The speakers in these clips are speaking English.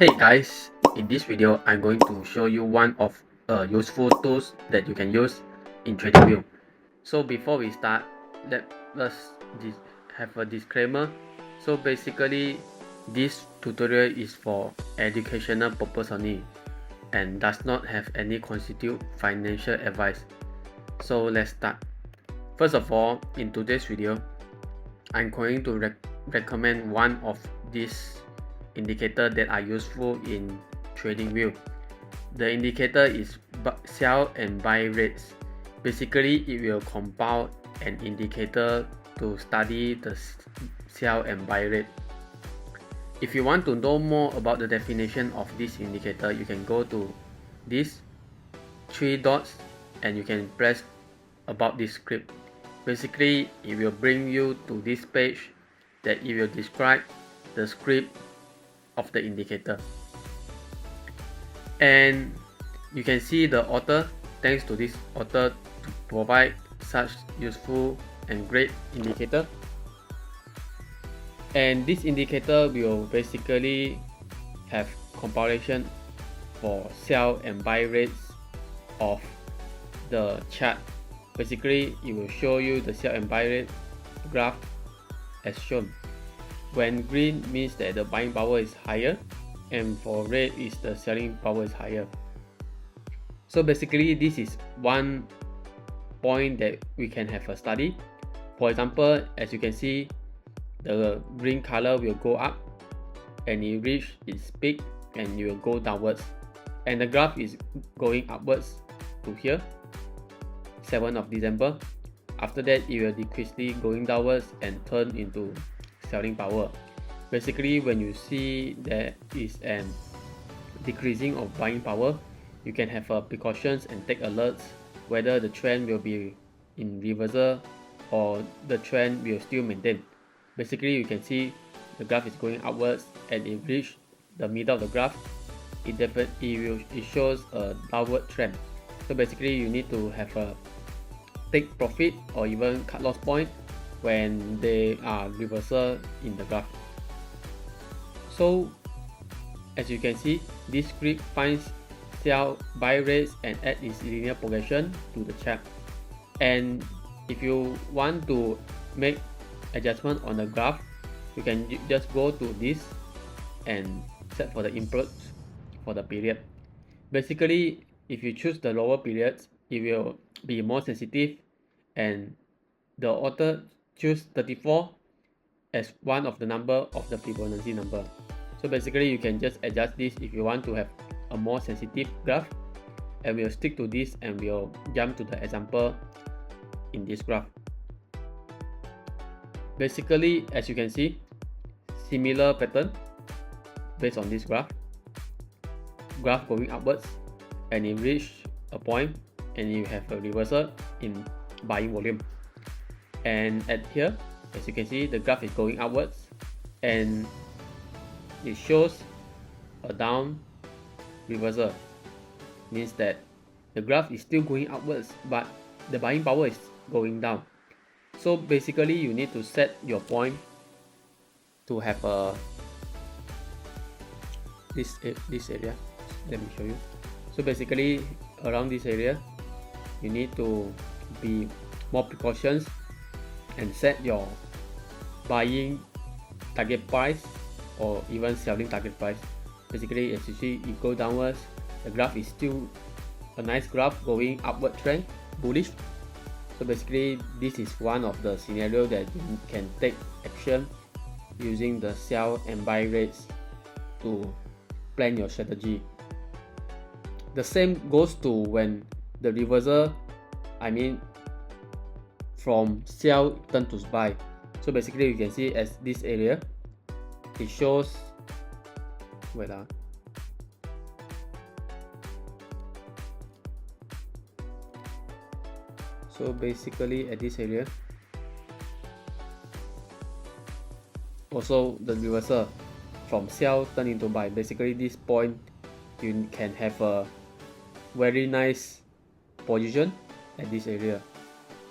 Hey guys, in this video I'm going to show you one of useful tools that you can use in TradingView. So before we start, let us have a disclaimer. So basically this tutorial is for educational purpose only and does not have any constitute financial advice. So let's start. First of all, in today's video I'm going to recommend one of these indicators that are useful in TradingView. The indicator is sell and buy rates. Basically, it will compile an indicator to study the sell and buy rate. If you want to know more about the definition of this indicator, you can go to these three dots and you can press about this script. Basically, it will bring you to this page that it will describe the script of the indicator. And you can see the author, thanks to this author to provide such useful and great indicator. And this indicator will basically have compilation for sell and buy rates of the chart. Basically, it will show you the sell and buy rate graph as shown. When green means that the buying power is higher, and for red is the selling power is higher. So basically, this is one point that we can have a study. For example, as you can see, the green color will go up and it reach its peak and it will go downwards, and the graph is going upwards to here, 7th of December. After that, it will decreasingly going downwards and turn into selling power. Basically, when you see there is an decreasing of buying power, you can have precautions and take alerts whether the trend will be in reversal or the trend will still maintain. Basically, you can see the graph is going upwards and it reached the middle of the graph, it shows a downward trend. So basically, you need to have a take profit or even cut loss point when they are reversal in the graph. So as you can see, this script finds sell buy rates and add its linear progression to the chart. And if you want to make adjustment on the graph, you can just go to this and set for the inputs for the period. Basically, if you choose the lower periods, it will be more sensitive, and the author choose 34 as one of the number of the Fibonacci number. So basically, you can just adjust this if you want to have a more sensitive graph, and we'll stick to this and we'll jump to the example in this graph. Basically, as you can see, similar pattern based on this graph going upwards, and it reach a point and you have a reversal in buying volume. And at here, as you can see, the graph is going upwards and it shows a down reversal, means that the graph is still going upwards but the buying power is going down. So basically, you need to set your point to have this area. Let me show you. So basically, around this area, you need to be more precautions and set your buying target price or even selling target price. Basically, as you see, it go downwards, the graph is still a nice graph going upward trend, bullish. So basically, this is one of the scenario that you can take action using the sell and buy rates to plan your strategy. The same goes to when the reversal, from sell turn to buy. So basically, you can see as this area, it shows, so basically at this area, also the reversal from sell turn into buy. Basically, this point you can have a very nice position at this area.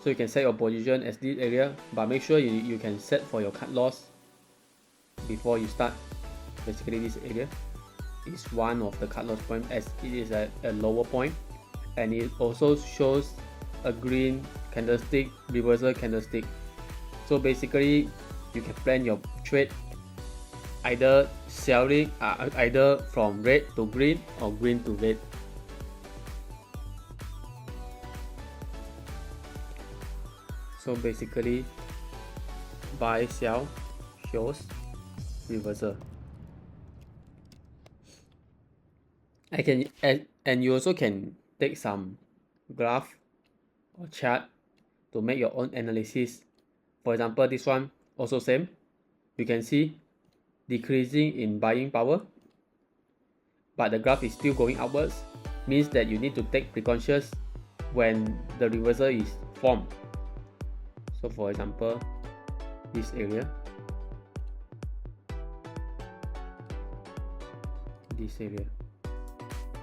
So you can set your position as this area, but make sure you can set for your cut loss before you start. Basically this area. is one of the cut loss point, as it is at a lower point, and it also shows a green candlestick, reversal candlestick. So basically you can plan your trade either selling either from red to green or green to red. So basically buy, sell, shows, reversal. And you also can take some graph or chart to make your own analysis. For example, this one also same. You can see decreasing in buying power, but the graph is still going upwards, means that you need to take precautions when the reversal is formed. So for example, this area,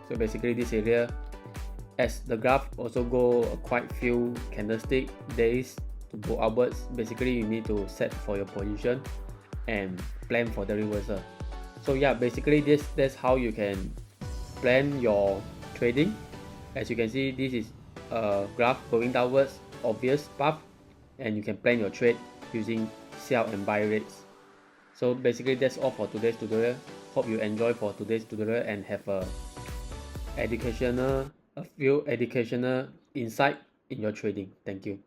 so basically this area, as the graph also go quite few candlestick days to go upwards, basically you need to set for your position and plan for the reversal. So yeah, basically that's how you can plan your trading. As you can see, this is a graph going downwards, obvious path, and you can plan your trade using sell and buy rates. So basically that's all for today's tutorial. Hope you enjoy for today's tutorial and have a few educational insight in your trading. Thank you.